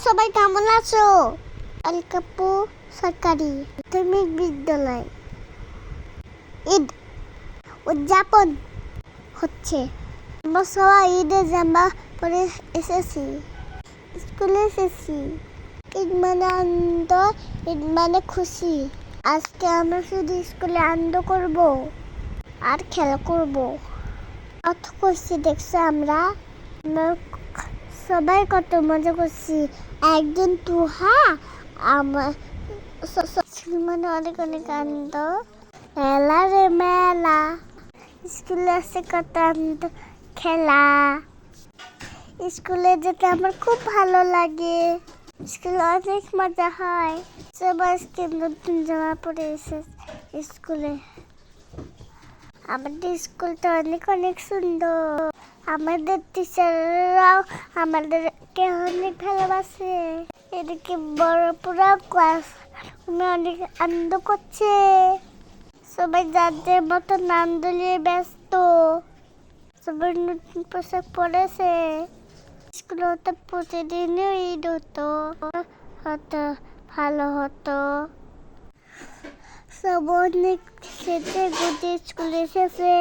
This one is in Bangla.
সবাই কেমন আছো? আলকাপু সরকারি প্রাথমিক বিদ্যালয় ঈদ উদযাপন হচ্ছে। আমরা সবাই ঈদের জামা পরে এসেছি, স্কুলে এসেছি। ঈদ মানে আনন্দ, ঈদ মানে খুশি। আজকে আমরা শুধু স্কুলে আনন্দ করব আর খেলা করব। কত করছি দেখছো আমরা সবাই কত মজা করছি। একজন তুহা আমার মানে অনেক অনেক আনন্দ। মেলা রে মেলা, স্কুলে আসে কত আনন্দ খেলা। স্কুলে যেতে আমার খুব ভালো লাগে, স্কুলে অনেক মজা হয়। সবাই আজকে নতুন জামা পরে এসেছে স্কুলে। আমাদের স্কুলটা অনেক অনেক সুন্দর। আমাদের টিচাররাও আমাদেরকে অনেক ভালোবাসে। এদিকে বড় পুরো ক্লাস অনেক আনন্দ করছে। সবাই যাদের মতো আনন্দ নিয়ে ব্যস্ত। সবাই নতুন পোশাক পরেছে। স্কুলে হতো প্রতিদিনই ঈদ হতো ভালো হতো। সব অনেক সেজে গুজে স্কুলে এসেছে।